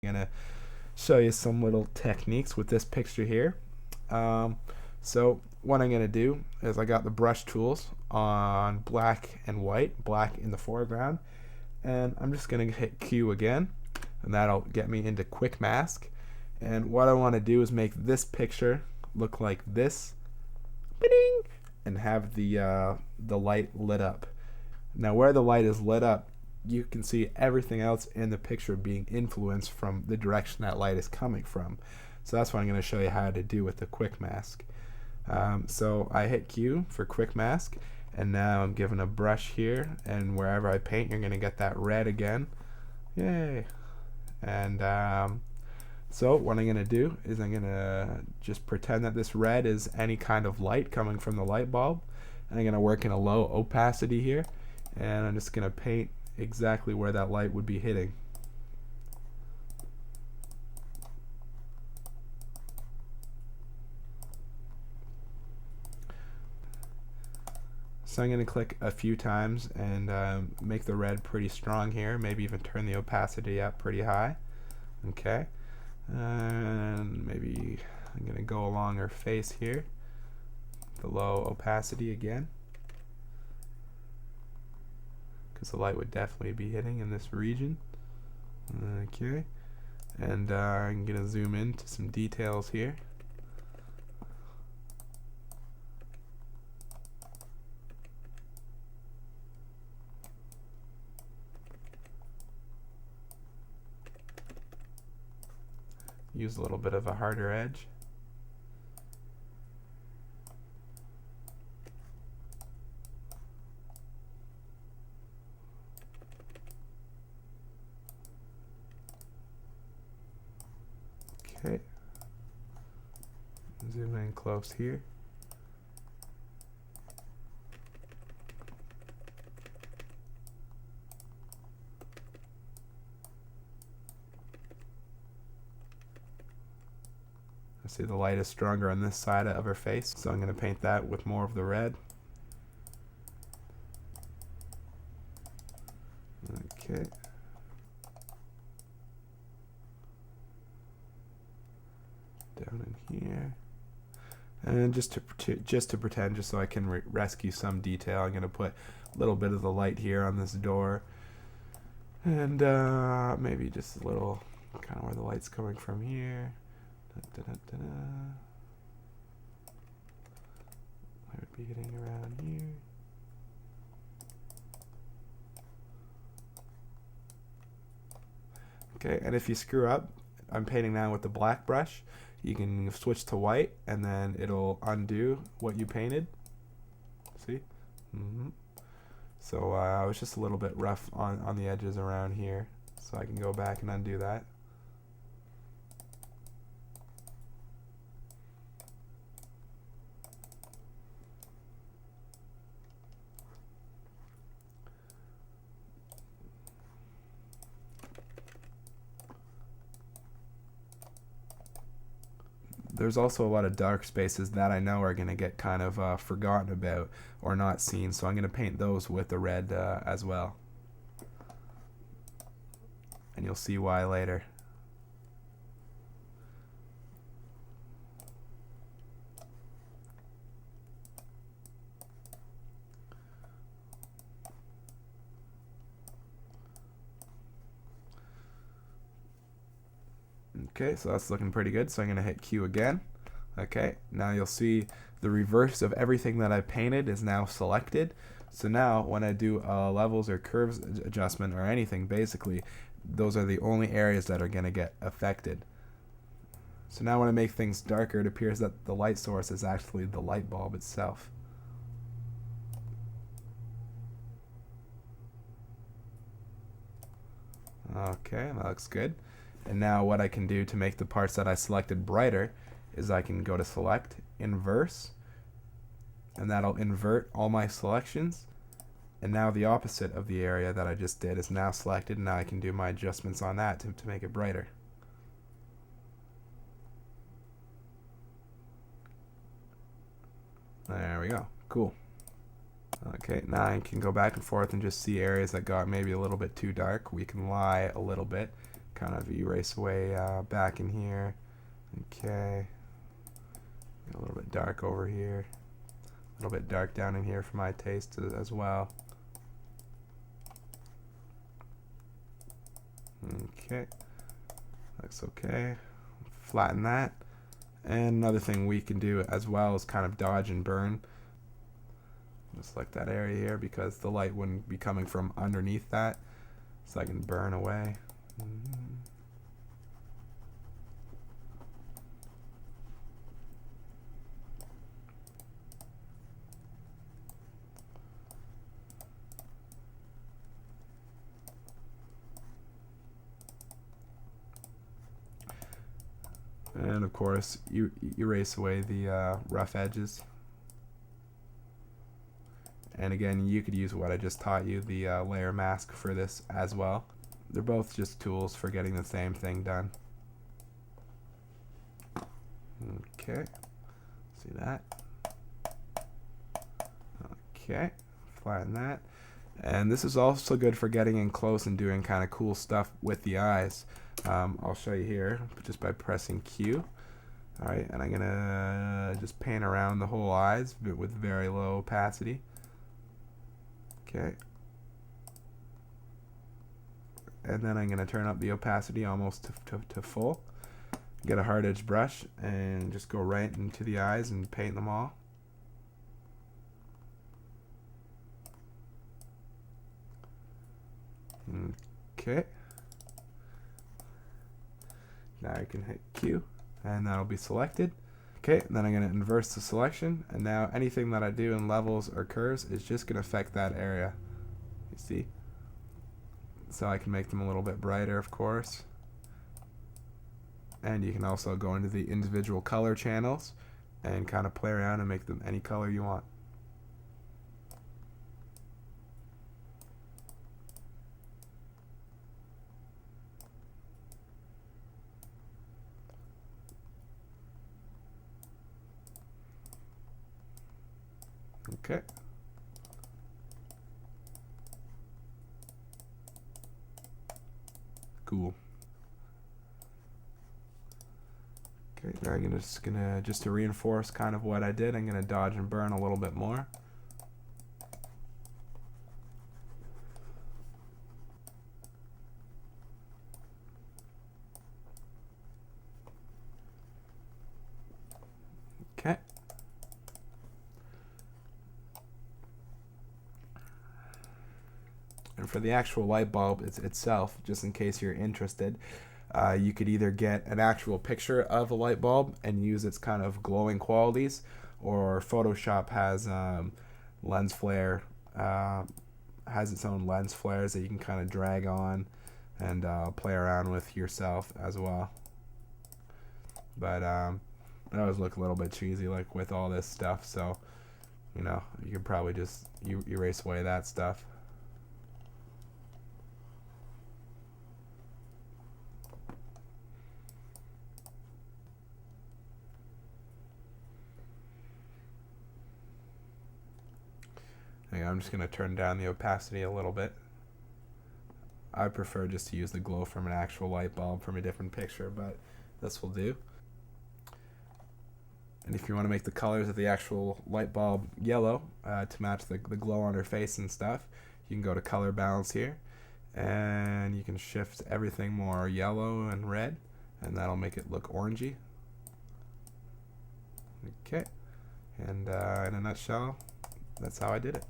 gonna show you some little techniques with this picture here. So what I'm gonna do is I got the brush tools on black and white, black in the foreground, and I'm just gonna hit Q again, and that'll get me into quick mask. And what I want to do is make this picture look like this, and have the light lit up. Now where the light is lit up, you can see everything else in the picture being influenced from the direction that light is coming from. So that's what I'm going to show you how to do with the quick mask. So I hit Q for quick mask, and now I'm given a brush here, and wherever I paint you're going to get that red again. Yay! And so what I'm going to do is I'm going to just pretend that this red is any kind of light coming from the light bulb, and I'm going to work in a low opacity here, and I'm just going to paint exactly where that light would be hitting. So I'm going to click a few times and make the red pretty strong here, maybe even turn the opacity up pretty high. Okay, and maybe I'm going to go along her face here, the low opacity again, because the light would definitely be hitting in this region. Okay, and I'm going to zoom into some details here. Use a little bit of a harder edge. Okay. Zoom in close here. See the light is stronger on this side of her face, so I'm going to paint that with more of the red. Okay. Down in here. And just to pretend, just so I can rescue some detail, I'm going to put a little bit of the light here on this door. And maybe just a little, kind of where the light's coming from here. I would be hitting around here. Okay, and if you screw up, I'm painting now with the black brush. You can switch to white, and then it'll undo what you painted. See? So I was just a little bit rough on the edges around here, so I can go back and undo that. There's also a lot of dark spaces that I know are going to get kind of forgotten about or not seen, so I'm going to paint those with the red as well. And you'll see why later. Okay, so that's looking pretty good, so I'm going to hit Q again. Okay, now you'll see the reverse of everything that I painted is now selected. So now when I do levels or curves adjustment or anything, basically, those are the only areas that are going to get affected. So now when I make things darker, it appears that the light source is actually the light bulb itself. Okay, that looks good. And now what I can do to make the parts that I selected brighter is I can go to select, inverse, and that'll invert all my selections. And now the opposite of the area that I just did is now selected, and now I can do my adjustments on that to make it brighter. There we go. Cool. Okay, now I can go back and forth and just see areas that got maybe a little bit too dark. We can lie a little bit kind of erase away back in here. Okay. A little bit dark over here. A little bit dark down in here for my taste as well. Okay. Looks okay. Flatten that. And another thing we can do as well is kind of dodge and burn. Just select that area here because the light wouldn't be coming from underneath that. So I can burn away. And of course, you erase away the rough edges. And again, you could use what I just taught you, the layer mask, for this as well. They're both just tools for getting the same thing done. Okay, see that? Okay, flatten that. And this is also good for getting in close and doing kind of cool stuff with the eyes. I'll show you here just by pressing Q. Alright, and I'm gonna just paint around the whole eyes with very low opacity. Okay. And then I'm gonna turn up the opacity almost to full. Get a hard edge brush and just go right into the eyes and paint them all. Okay. Now I can hit Q and that'll be selected. Okay, then I'm going to inverse the selection, and now anything that I do in levels or curves is just going to affect that area. You see? So I can make them a little bit brighter, of course. And you can also go into the individual color channels and kind of play around and make them any color you want. Okay. Cool. Okay, now I'm just to reinforce kind of what I did, I'm gonna dodge and burn a little bit more. Okay. And for the actual light bulb itself, just in case you're interested, you could either get an actual picture of a light bulb and use its kind of glowing qualities, or Photoshop has lens flare, has its own lens flares that you can kind of drag on and play around with yourself as well. But it always look a little bit cheesy, like with all this stuff, so you know, you could probably just erase away that stuff. I'm just going to turn down the opacity a little bit. I prefer just to use the glow from an actual light bulb from a different picture, but this will do. And if you want to make the colors of the actual light bulb yellow to match the glow on her face and stuff, you can go to color balance here, and you can shift everything more yellow and red, and that'll make it look orangey. Okay, and in a nutshell, that's how I did it.